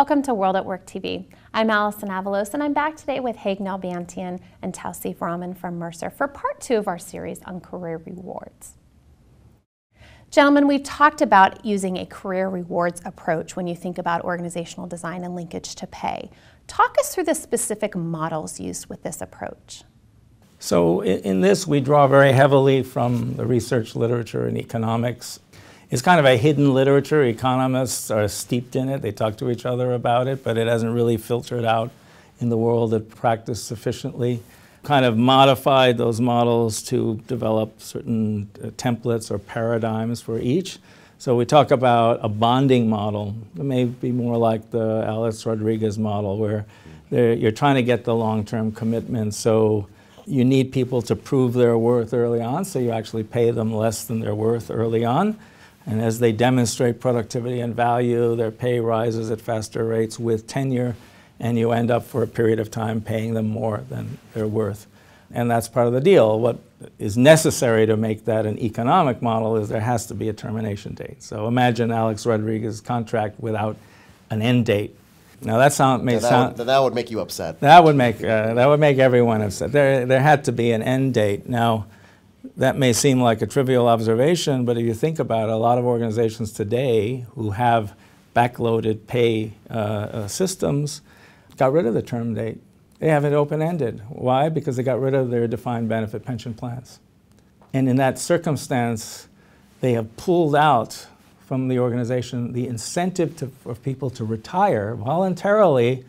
Welcome to World at Work TV. I'm Alison Avalos, and I'm back today with Haig, Nalbantian, and Tauseef Rahman from Mercer for part 2 of our series on career rewards. Gentlemen, we've talked about using a career rewards approach when you think about organizational design and linkage to pay. Talk us through the specific models used with this approach. So in this, we draw very heavily from the research literature in economics. It's kind of a hidden literature. Economists are steeped in it. They talk to each other about it, but it hasn't really filtered out in the world of practice sufficiently. Kind of modified those models to develop certain templates or paradigms for each. So we talk about a bonding model. It may be more like the Alex Rodriguez model, where you're trying to get the long-term commitment. So you need people to prove their worth early on, so you actually pay them less than they're worth early on. And as they demonstrate productivity and value, their pay rises at faster rates with tenure, and you end up for a period of time paying them more than they're worth. And that's part of the deal. What is necessary to make that an economic model is there has to be a termination date. So imagine Alex Rodriguez's contract without an end date. Now that that would make you upset. That would make everyone upset. There had to be an end date. Now, that may seem like a trivial observation, but if you think about it, a lot of organizations today who have backloaded pay systems got rid of the term date. They have it open-ended. Why? Because they got rid of their defined benefit pension plans. And in that circumstance, they have pulled out from the organization the incentive for people to retire voluntarily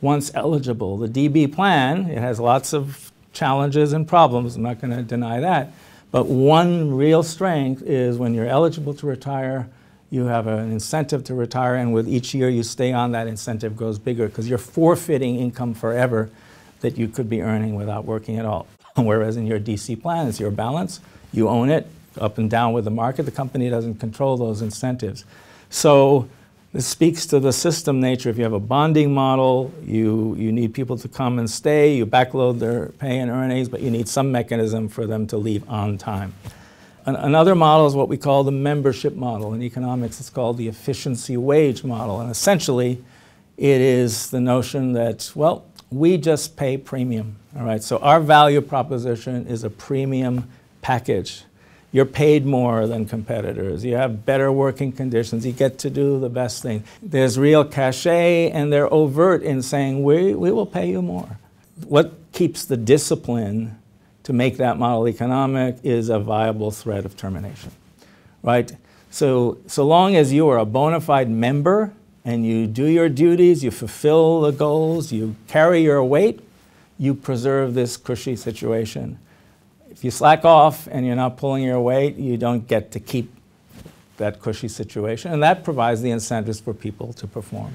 once eligible. The DB plan, it has lots of challenges and problems, I'm not going to deny that, but one real strength is when you're eligible to retire, you have an incentive to retire, and with each year you stay on, that incentive grows bigger because you're forfeiting income forever that you could be earning without working at all. Whereas in your DC plan, it's your balance, you own it, up and down with the market, the company doesn't control those incentives. So this speaks to the system nature. If you have a bonding model, you need people to come and stay, you backload their pay and earnings, but you need some mechanism for them to leave on time. Another model is what we call the membership model. In economics, it's called the efficiency wage model. And essentially, it is the notion that, well, we just pay premium. All right, so our value proposition is a premium package. You're paid more than competitors. You have better working conditions. You get to do the best thing. There's real cachet, and they're overt in saying, we will pay you more. What keeps the discipline to make that model economic is a viable threat of termination, right? So long as you are a bona fide member and you do your duties, you fulfill the goals, you carry your weight, you preserve this cushy situation. If you slack off and you're not pulling your weight, you don't get to keep that cushy situation, and that provides the incentives for people to perform.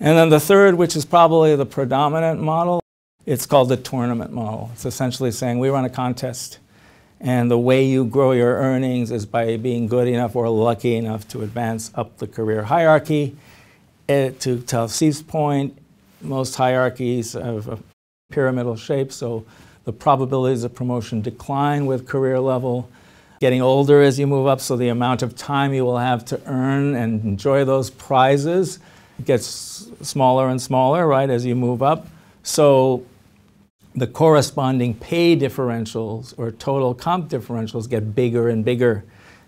And then the third, which is probably the predominant model, it's called the tournament model. It's essentially saying we run a contest, and the way you grow your earnings is by being good enough or lucky enough to advance up the career hierarchy. To Tauseef's point, most hierarchies have a pyramidal shape, so the probabilities of promotion decline with career level. Getting older as you move up, so the amount of time you will have to earn and enjoy those prizes gets smaller and smaller, right, as you move up. So the corresponding pay differentials or total comp differentials get bigger and bigger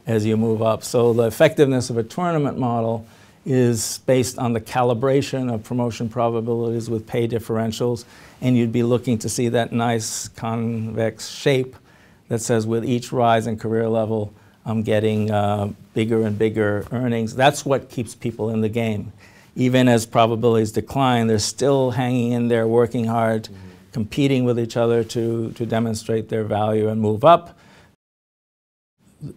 as you move up. So the effectiveness of a tournament model is based on the calibration of promotion probabilities with pay differentials, and you'd be looking to see that nice convex shape that says with each rise in career level, I'm getting bigger and bigger earnings. That's what keeps people in the game. Even as probabilities decline, they're still hanging in there, working hard, competing with each other to demonstrate their value and move up.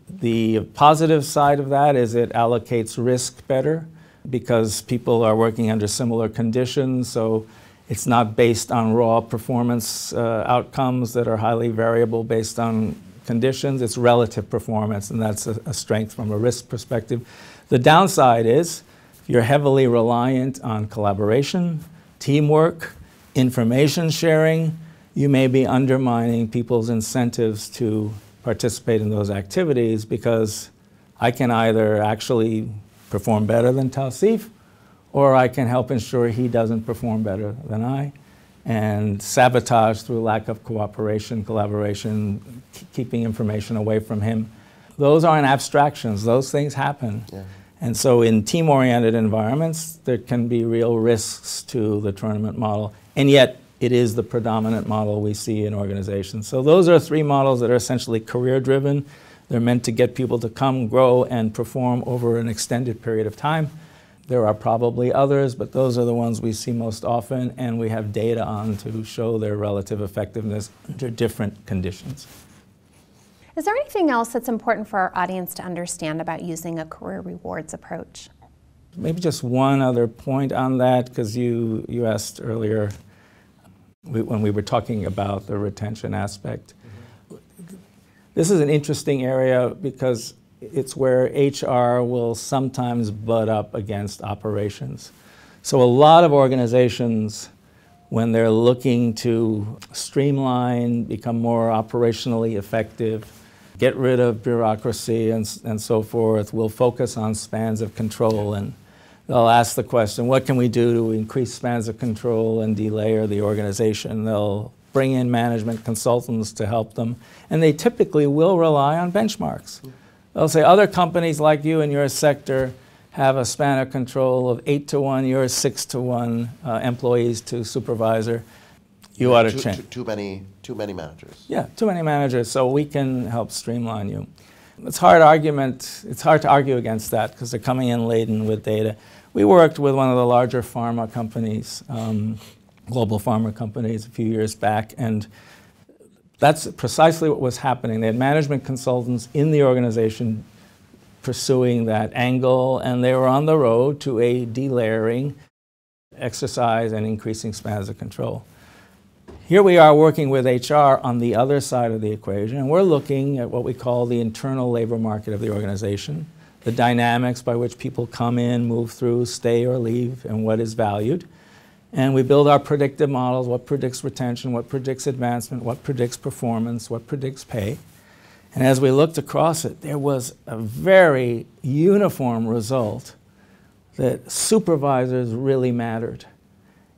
The positive side of that is it allocates risk better because people are working under similar conditions, so it's not based on raw performance outcomes that are highly variable based on conditions. It's relative performance, and that's a strength from a risk perspective. The downside is if you're heavily reliant on collaboration, teamwork, information sharing, you may be undermining people's incentives to participate in those activities, because I can either actually perform better than Tauseef, or I can help ensure he doesn't perform better than I, and sabotage through lack of cooperation, collaboration, keeping information away from him. Those aren't abstractions. Those things happen. Yeah. And so in team-oriented environments, there can be real risks to the tournament model, and yet it is the predominant model we see in organizations. So those are three models that are essentially career-driven. They're meant to get people to come, grow, and perform over an extended period of time. There are probably others, but those are the ones we see most often, and we have data on to show their relative effectiveness under different conditions. Is there anything else that's important for our audience to understand about using a career rewards approach? Maybe just one other point on that, because you asked earlier when we were talking about the retention aspect. This is an interesting area because it's where HR will sometimes butt up against operations. So a lot of organizations, when they're looking to streamline, become more operationally effective, get rid of bureaucracy and so forth, will focus on spans of control, and they'll ask the question, what can we do to increase spans of control and delayer the organization? They'll bring in management consultants to help them, and they typically will rely on benchmarks. They'll say, other companies like you in your sector have a span of control of 8-to-1, yours 6-to-1 employees to supervisor. You ought to change. Too many managers. Yeah, too many managers, so we can help streamline you. It's hard to argue against that because they're coming in laden with data. We worked with one of the larger pharma companies, global pharma companies, a few years back, and that's precisely what was happening. They had management consultants in the organization pursuing that angle, and they were on the road to a delayering exercise and increasing spans of control. Here we are working with HR on the other side of the equation, and we're looking at what we call the internal labor market of the organization, the dynamics by which people come in, move through, stay or leave, and what is valued. And we build our predictive models, what predicts retention, what predicts advancement, what predicts performance, what predicts pay. And as we looked across it, there was a very uniform result that supervisors really mattered.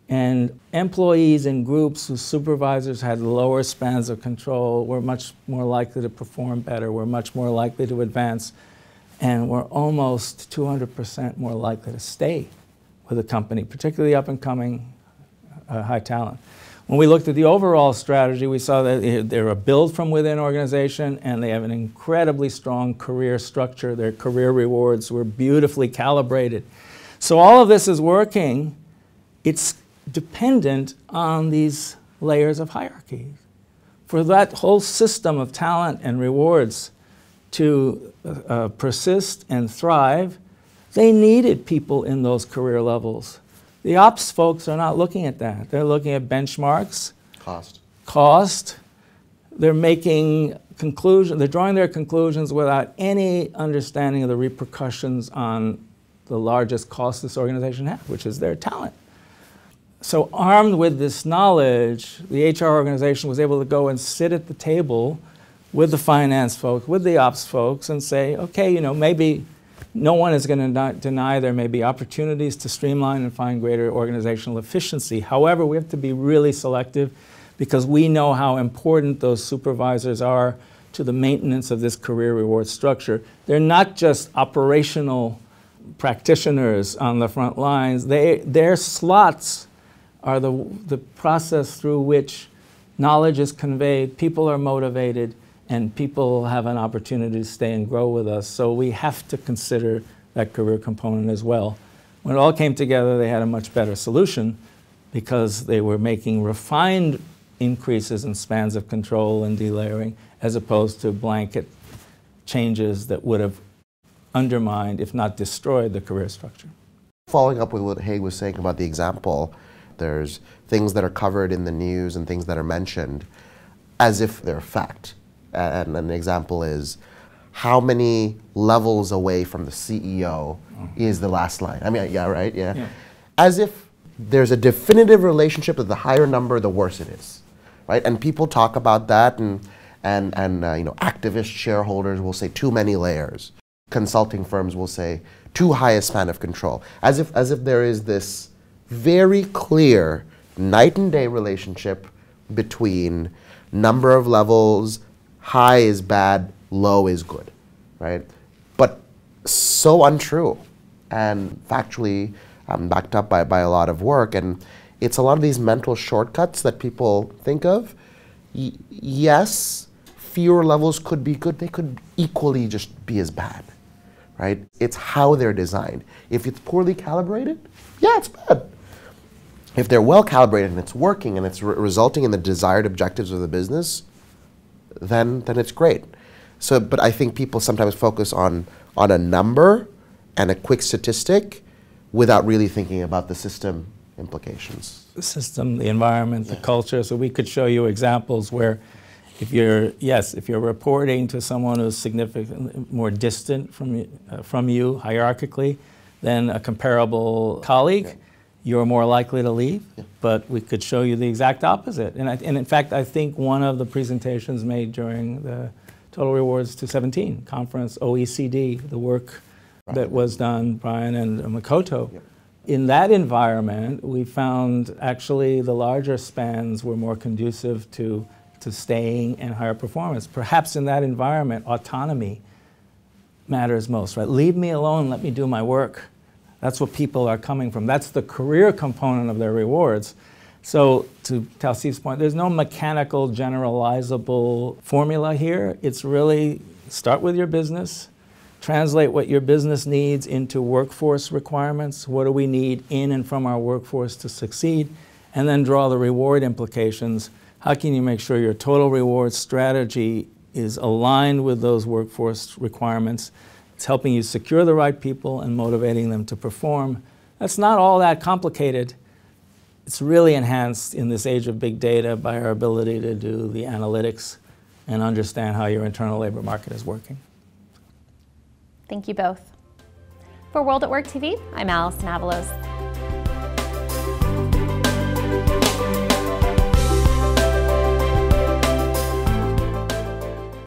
And employees in groups whose supervisors had lower spans of control were much more likely to perform better, were much more likely to advance, and were almost 200% more likely to stay with the company, particularly up-and-coming high talent. When we looked at the overall strategy, we saw that they're a build from within organization, and they have an incredibly strong career structure. Their career rewards were beautifully calibrated. So all of this is working. It's dependent on these layers of hierarchy. For that whole system of talent and rewards to persist and thrive, they needed people in those career levels. The ops folks are not looking at that. They're looking at benchmarks, cost. They're making conclusions. They're drawing their conclusions without any understanding of the repercussions on the largest cost this organization has, which is their talent. So armed with this knowledge, the HR organization was able to go and sit at the table with the finance folks, with the ops folks, and say, okay, you know, maybe no one is going to deny there may be opportunities to streamline and find greater organizational efficiency. However, we have to be really selective because we know how important those supervisors are to the maintenance of this career reward structure. They're not just operational practitioners on the front lines. Their slots are the process through which knowledge is conveyed, people are motivated, and people have an opportunity to stay and grow with us. So we have to consider that career component as well. When it all came together, they had a much better solution because they were making refined increases in spans of control and delayering as opposed to blanket changes that would have undermined, if not destroyed, the career structure. Following up with what Haig was saying about the example, there's things that are covered in the news and things that are mentioned as if they're fact. And an example is, how many levels away from the CEO is the last line? I mean, yeah, right? Yeah. As if there's a definitive relationship that the higher number, the worse it is, right? And people talk about that, and you know, activist shareholders will say too many layers. consulting firms will say, too high a span of control, as if there is this very clear night and day relationship between number of levels, high is bad, low is good, right? But so untrue, and factually backed up by a lot of work. And it's a lot of these mental shortcuts that people think of. Yes, fewer levels could be good. They could equally just be as bad, right? It's how they're designed. If it's poorly calibrated, yeah, it's bad. If they're well calibrated and it's working and it's resulting in the desired objectives of the business, then it's great. So, but I think people sometimes focus on a number and a quick statistic without really thinking about the system implications. The system, the environment, the culture. So we could show you examples where if you're reporting to someone who's significantly more distant from you hierarchically than a comparable colleague, you're more likely to leave. But we could show you the exact opposite. And in fact, I think one of the presentations made during the Total Rewards 217 conference, OECD, the work that was done, Brian and Makoto, in that environment, we found actually the larger spans were more conducive to staying and higher performance. Perhaps in that environment, autonomy matters most, right? Leave me alone, let me do my work. That's what people are coming from. That's the career component of their rewards. So to Tauseef's point, there's no mechanical generalizable formula here. It's really start with your business, translate what your business needs into workforce requirements. What do we need in and from our workforce to succeed? And then draw the reward implications. How can you make sure your total reward strategy is aligned with those workforce requirements? It's helping you secure the right people and motivating them to perform. That's not all that complicated. It's really enhanced in this age of big data by our ability to do the analytics and understand how your internal labor market is working. Thank you both. For World at Work TV, I'm Alison Avalos.